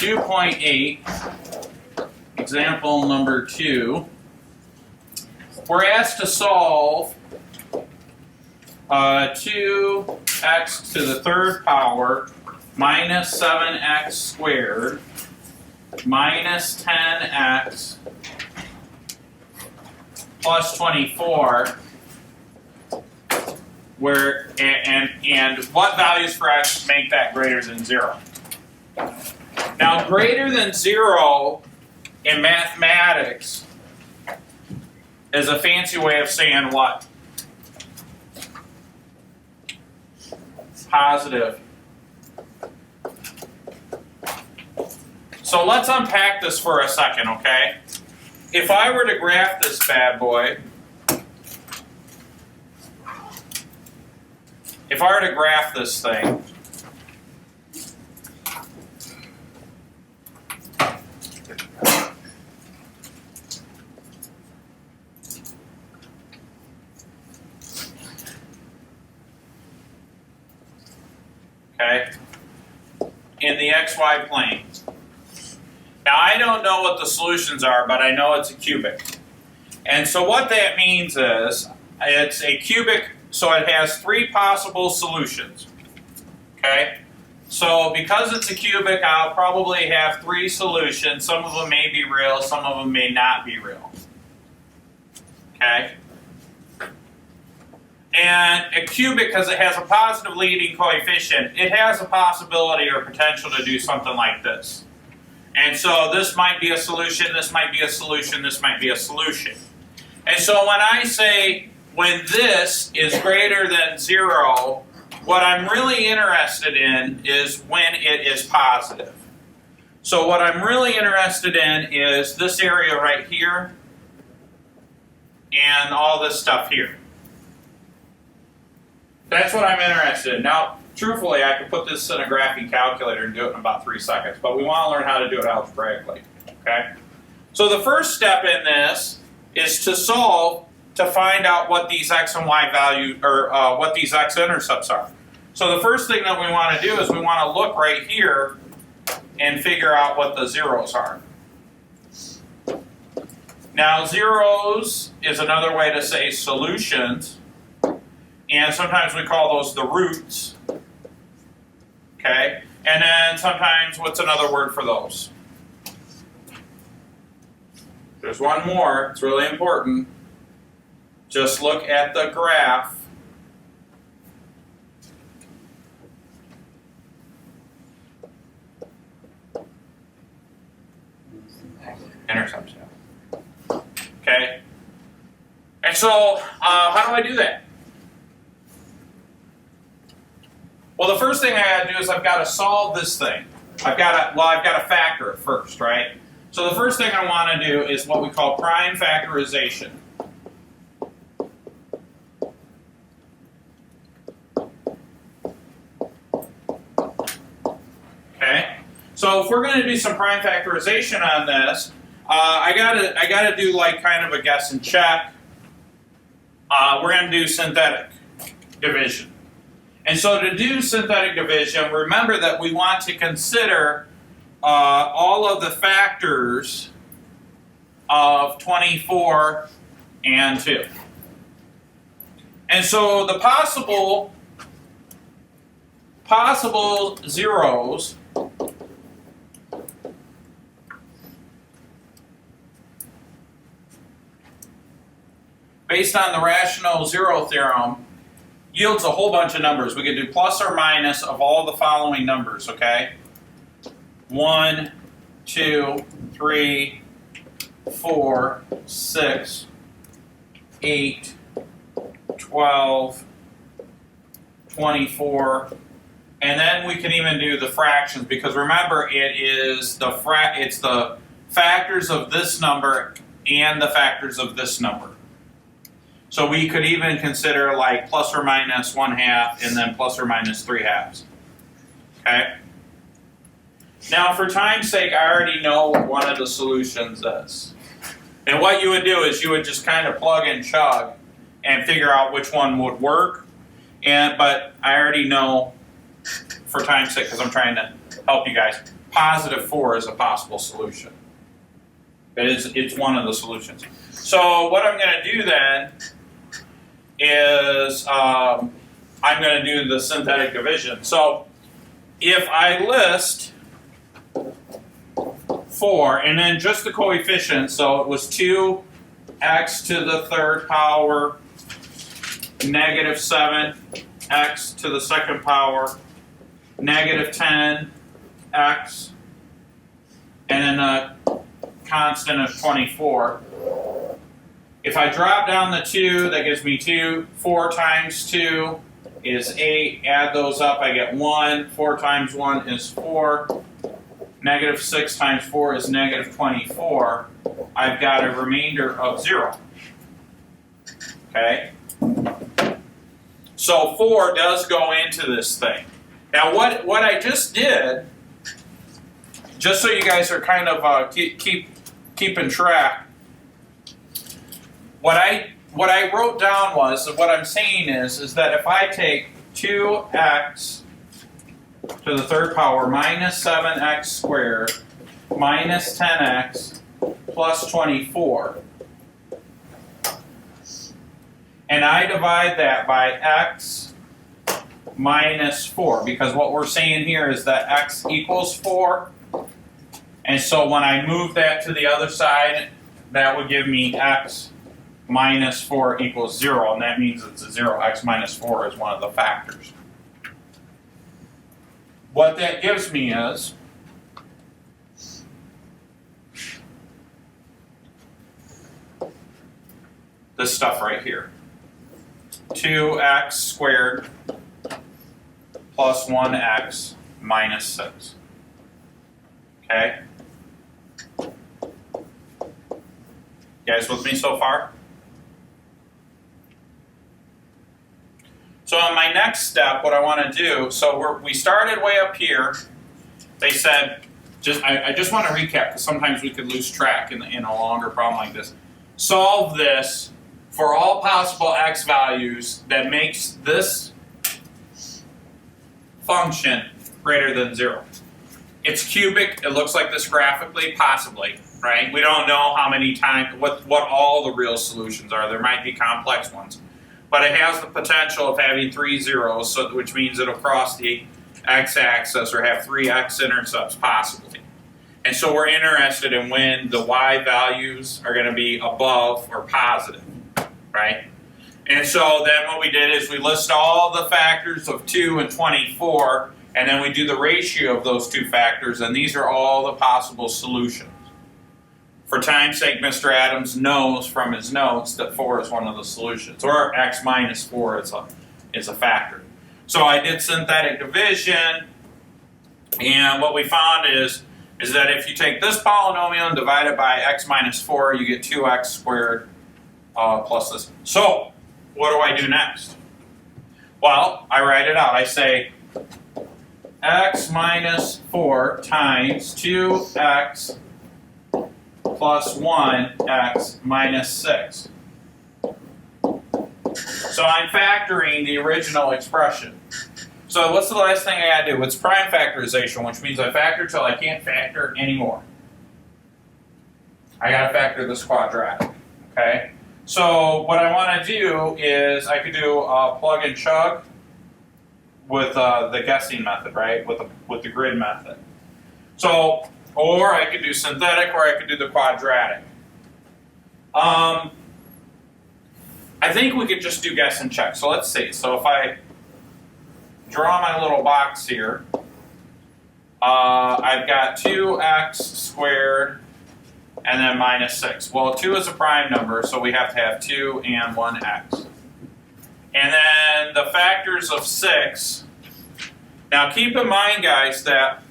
2.8, example number 2. We're asked to solve 2x to the third power minus 7x squared minus 10x plus 24, where and what values for x make that greater than 0. Now, greater than 0 in mathematics is a fancy way of saying what? Positive. So let's unpack this for a second, okay? If I were to graph this bad boy, if I were to graph this thing, okay, in the xy plane. Now, I don't know what the solutions are, but I know it's a cubic. And so what that means is it's a cubic, so it has 3 possible solutions. Okay? So because it's a cubic, I'll probably have 3 solutions. Some of them may be real, some of them may not be real. Okay? And a cubic, because it has a positive leading coefficient, it has a possibility or potential to do something like this. And so this might be a solution, this might be a solution, this might be a solution. And so when I say when this is greater than 0, what I'm really interested in is when it is positive. So what I'm really interested in is this area right here and all this stuff here. That's what I'm interested in. Now, truthfully, I could put this in a graphing calculator and do it in about 3 seconds, but we want to learn how to do it algebraically, okay? So the first step in this is to solve to find out what these x and y value, or what these x-intercepts are. So the first thing that we want to do is we want to look right here and figure out what the zeros are. Now, zeros is another way to say solutions, and sometimes we call those the roots. Okay, and then sometimes, what's another word for those? There's one more, it's really important. Just look at the graph. Intercepts, yeah. Okay, and so how do I do that? Well, the first thing I got to do is I've got to solve this thing. I've got to factor it first, right? So the first thing I want to do is what we call prime factorization. Okay. So if we're going to do some prime factorization on this, I gotta do like kind of a guess and check. We're going to do synthetic division. And so to do synthetic division, remember that we want to consider all of the factors of 24 and 2. And so the possible zeros based on the rational zero theorem yields a whole bunch of numbers. We could do plus or minus of all the following numbers, okay? 1, 2, 3, 4, 6, 8, 12, 24, and then we can even do the fractions, because remember, it's the factors of this number and the factors of this number. So we could even consider like plus or minus 1/2 and then plus or minus 3/2. Okay? Now, for time's sake, I already know what one of the solutions is. And what you would do is you would just kind of plug and chug and figure out which one would work. But I already know, for time's sake, because I'm trying to help you guys, positive 4 is a possible solution. It's one of the solutions. So what I'm going to do then is I'm going to do the synthetic division. So if I list 4 and then just the coefficients, so it was 2x to the third power negative 7x to the second power negative 10x and then a constant of 24. If I drop down the 2, that gives me 2. 4 times 2 is 8. Add those up, I get 1. 4 times 1 is 4. Negative 6 times 4 is negative 24. I've got a remainder of 0. Okay? So 4 does go into this thing. Now what I just did, just so you guys are kind of keeping track, what I wrote down was, what I'm saying is that if I take 2x to the third power minus 7x squared minus 10x plus 24, and I divide that by x minus 4, because what we're saying here is that x equals 4, and so when I move that to the other side, that would give me x minus 4 equals 0, and that means it's a 0. X minus 4 is one of the factors. What that gives me is this stuff right here. 2x squared plus 1x minus 6. Okay? You guys with me so far? So in my next step, what I want to do, so we started way up here. They said, I just want to recap, because sometimes we could lose track in a longer problem like this. Solve this for all possible x values that makes this function greater than 0. It's cubic. It looks like this graphically, possibly, right? We don't know how many times, what all the real solutions are. There might be complex ones. But it has the potential of having 3 zeros, which means it'll cross the x-axis or have 3 x-intercepts possibly. And so we're interested in when the y values are going to be above or positive, right? And so then what we did is we list all the factors of 2 and 24, and then we do the ratio of those two factors, and these are all the possible solutions. For time's sake, Mr. Adams knows from his notes that 4 is one of the solutions, or x minus 4 is a factor. So I did synthetic division, and what we found is that if you take this polynomial and divide it by x minus 4, you get 2x squared plus this. So what do I do next? Well, I write it out. I say x minus 4 times 2x plus 1x minus 6. So I'm factoring the original expression. So what's the last thing I got to do? It's prime factorization, which means I factor till I can't factor anymore. I got to factor this quadratic. Okay. So what I want to do is I could do a plug and chug with the guessing method, right? With the grid method. So, or I could do synthetic, or I could do the quadratic. I think we could just do guess and check. So let's see. So if I draw my little box here, I've got 2x squared and then minus 6. Well, 2 is a prime number, so we have to have 2 and 1x. And then the factors of 6. Now keep in mind, guys, that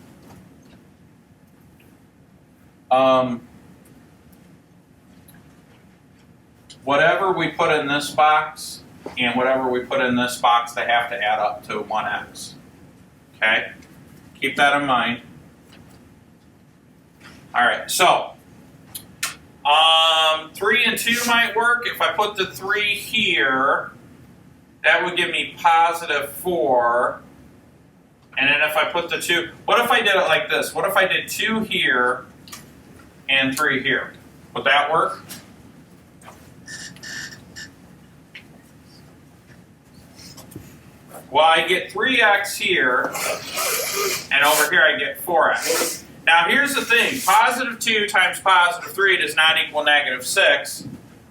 whatever we put in this box and whatever we put in this box, they have to add up to 1x. Okay? Keep that in mind. All right, so 3 and 2 might work. If I put the 3 here, that would give me positive 4. And then if I put the 2, what if I did it like this? What if I did 2 here and 3 here? Would that work? Well, I get 3x here, and over here I get 4x. Now here's the thing, positive 2 times positive 3 does not equal negative 6.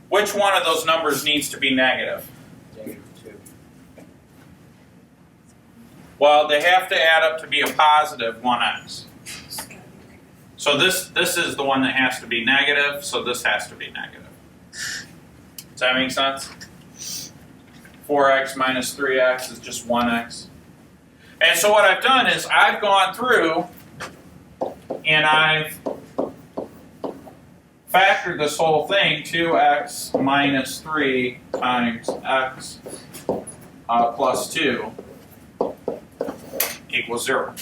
Which one of those numbers needs to be negative? Negative 2. Well, they have to add up to be a positive 1x. So this is the one that has to be negative, so this has to be negative. Does that make sense? 4x minus 3x is just 1x. And so what I've done is I've gone through and I've factored this whole thing, 2x minus 3 times x plus 2 equals 0.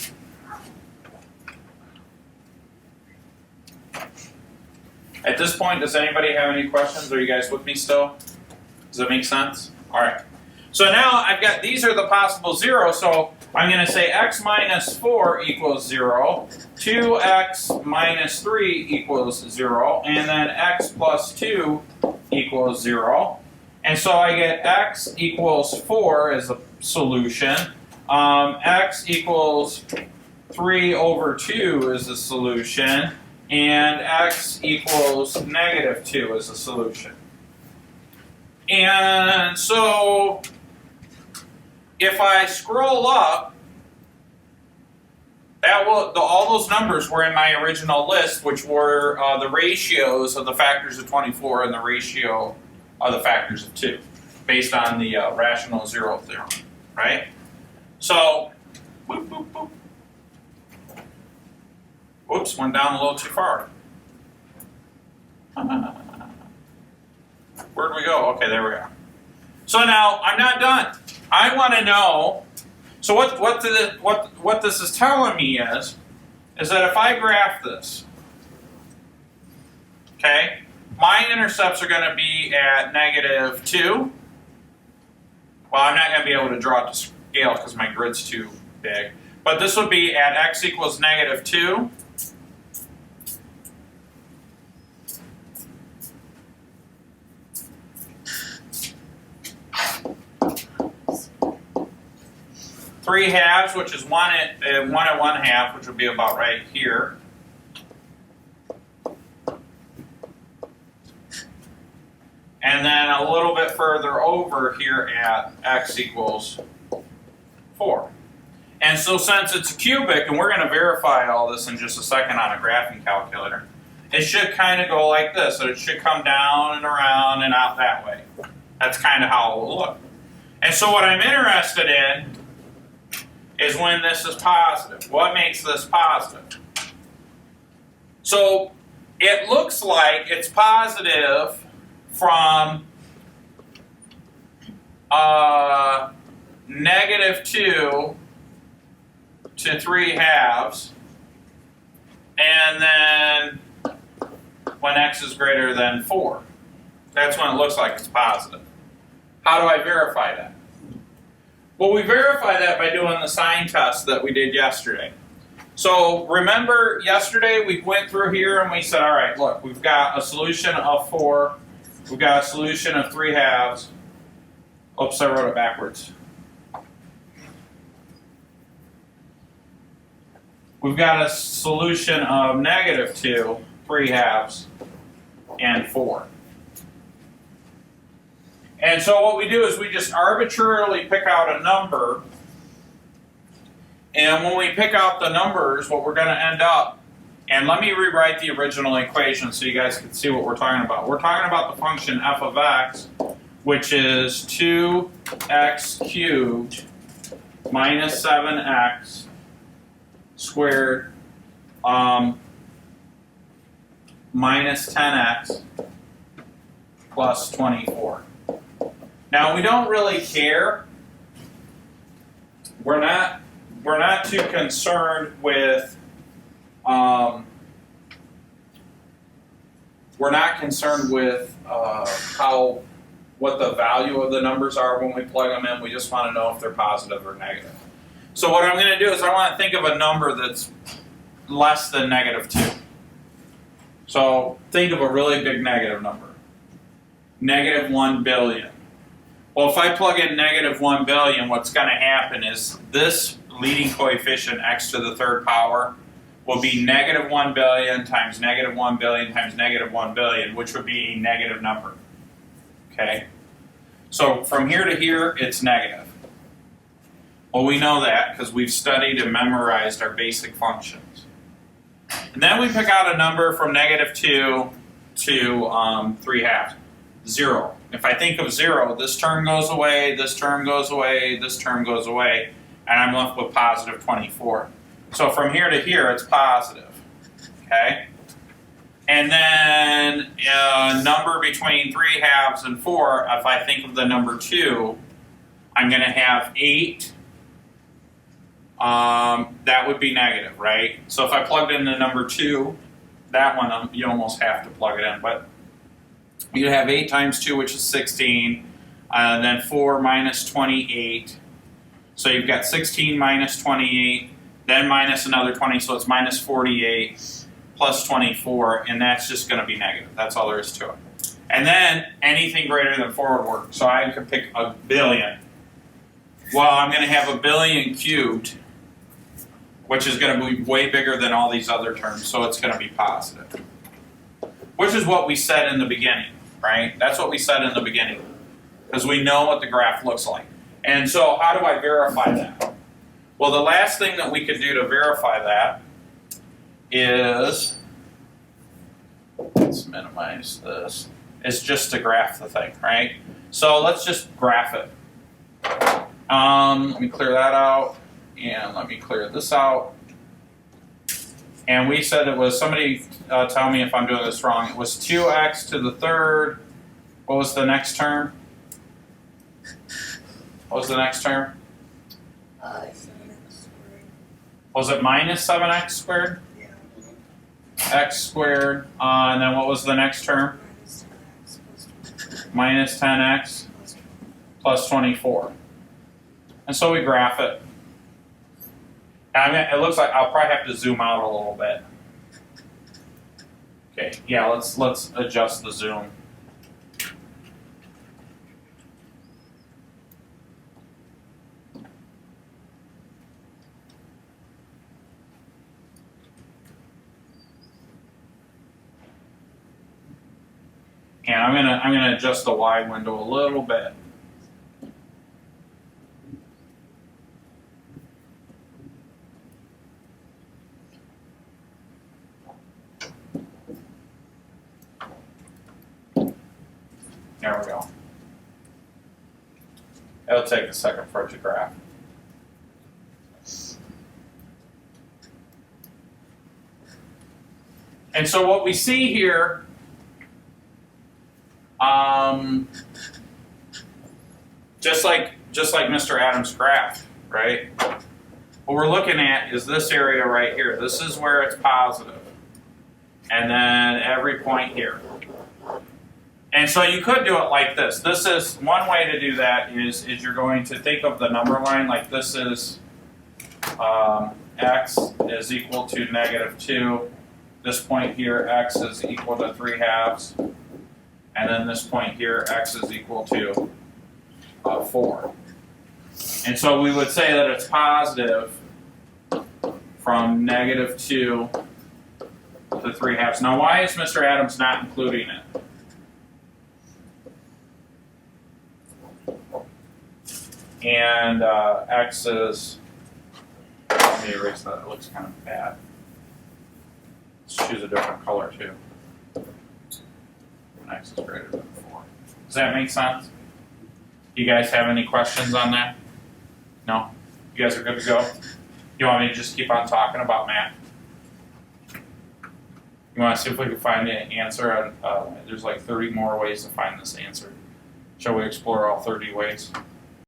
At this point, does anybody have any questions? Are you guys with me still? Does that make sense? All right. So now I've got, these are the possible zeros, so I'm going to say x minus 4 equals 0, 2x minus 3 equals 0, and then x plus 2 equals 0. And so I get x equals 4 as a solution, x equals 3 over 2 is a solution, and x equals negative 2 is a solution. And so if I scroll up, that will, all those numbers were in my original list, which were the ratios of the factors of 24 and the ratio of the factors of 2, based on the rational zero theorem, right? So, boop, boop, boop. Whoops, went down a little too far. Where'd we go? Okay, there we are. So now, I'm not done. I want to know, so what this is telling me is that if I graph this, okay, my intercepts are going to be at negative 2. Well, I'm not going to be able to draw it to scale because my grid's too big. But this would be at x equals negative 2. Three halves, which is 1 and 1/2, which would be about right here. And then a little bit further over here at x equals 4. And so since it's a cubic, and we're going to verify all this in just a second on a graphing calculator, it should kind of go like this. So it should come down and around and out that way. That's kind of how it will look. And so what I'm interested in is when this is positive. What makes this positive? So it looks like it's positive from negative 2 to 3 halves, and then when x is greater than 4. That's when it looks like it's positive. How do I verify that? Well, we verify that by doing the sign test that we did yesterday. So remember yesterday we went through here and we said, all right, look, we've got a solution of 4, we've got a solution of 3 halves. Oops, I wrote it backwards. We've got a solution of negative 2, 3 halves, and 4. And so what we do is we just arbitrarily pick out a number, and when we pick out the numbers, what we're going to end up, and let me rewrite the original equation so you guys can see what we're talking about. We're talking about the function f of x, which is 2x cubed minus 7x squared minus 10x plus 24. Now we don't really care. We're not too concerned with what the value of the numbers are when we plug them in. We just want to know if they're positive or negative. So what I'm going to do is I want to think of a number that's less than -2. So think of a really big negative number. -1 billion. Well, if I plug in -1 billion, what's going to happen is this leading coefficient x to the third power will be -1 billion times -1 billion times -1 billion, which would be a negative number. Okay? So from here to here, it's negative. Well, we know that because we've studied and memorized our basic functions. And then we pick out a number from -2 to 3/2. 0. If I think of 0, this term goes away, this term goes away, this term goes away, and I'm left with positive 24. So from here to here, it's positive. Okay? And then a number between 3/2 and 4, if I think of the number 2, I'm going to have 8. That would be negative, right? So if I plugged in the number 2, that one, you almost have to plug it in, but you'd have 8 times 2, which is 16, then 4 minus 28. So you've got 16 minus 28, then minus another 20, so it's minus 48 plus 24, and that's just going to be negative. That's all there is to it. And then anything greater than 4 would work. So I could pick a billion. Well, I'm going to have a billion cubed, which is going to be way bigger than all these other terms, so it's going to be positive. Which is what we said in the beginning, right? That's what we said in the beginning, because we know what the graph looks like. And so how do I verify that? Well, the last thing that we could do to verify that is, let's minimize this, is just to graph the thing, right? So let's just graph it. Let me clear that out, and let me clear this out. And we said it was, somebody tell me if I'm doing this wrong, it was 2x to the third. What was the next term? What was the next term? 7x squared. Was it minus 7x squared? Yeah. X squared. And then what was the next term? Minus 10x plus 24. Minus 10x plus 24. And so we graph it. I mean, it looks like I'll probably have to zoom out a little bit. Okay, yeah, let's adjust the zoom. And I'm gonna adjust the wide window a little bit. There we go. It'll take a second for it to graph. And so what we see here, just like Mr. Adams' graph, right? What we're looking at is this area right here. This is where it's positive. And then every point here. And so you could do it like this. This is one way to do that is you're going to think of the number line like this is x is equal to -2. This point here, x is equal to 3/2. And then this point here, x is equal to 4. And so we would say that it's positive from -2 to 3/2. Now why is Mr. Adams not including it? And x is, let me erase that, it looks kind of bad. Let's choose a different color too. And x is greater than 4. Does that make sense? Do you guys have any questions on that? No? You guys are good to go? You want me to just keep on talking about math? You want to see if we can find an answer? There's like 30 more ways to find this answer. Shall we explore all 30 ways?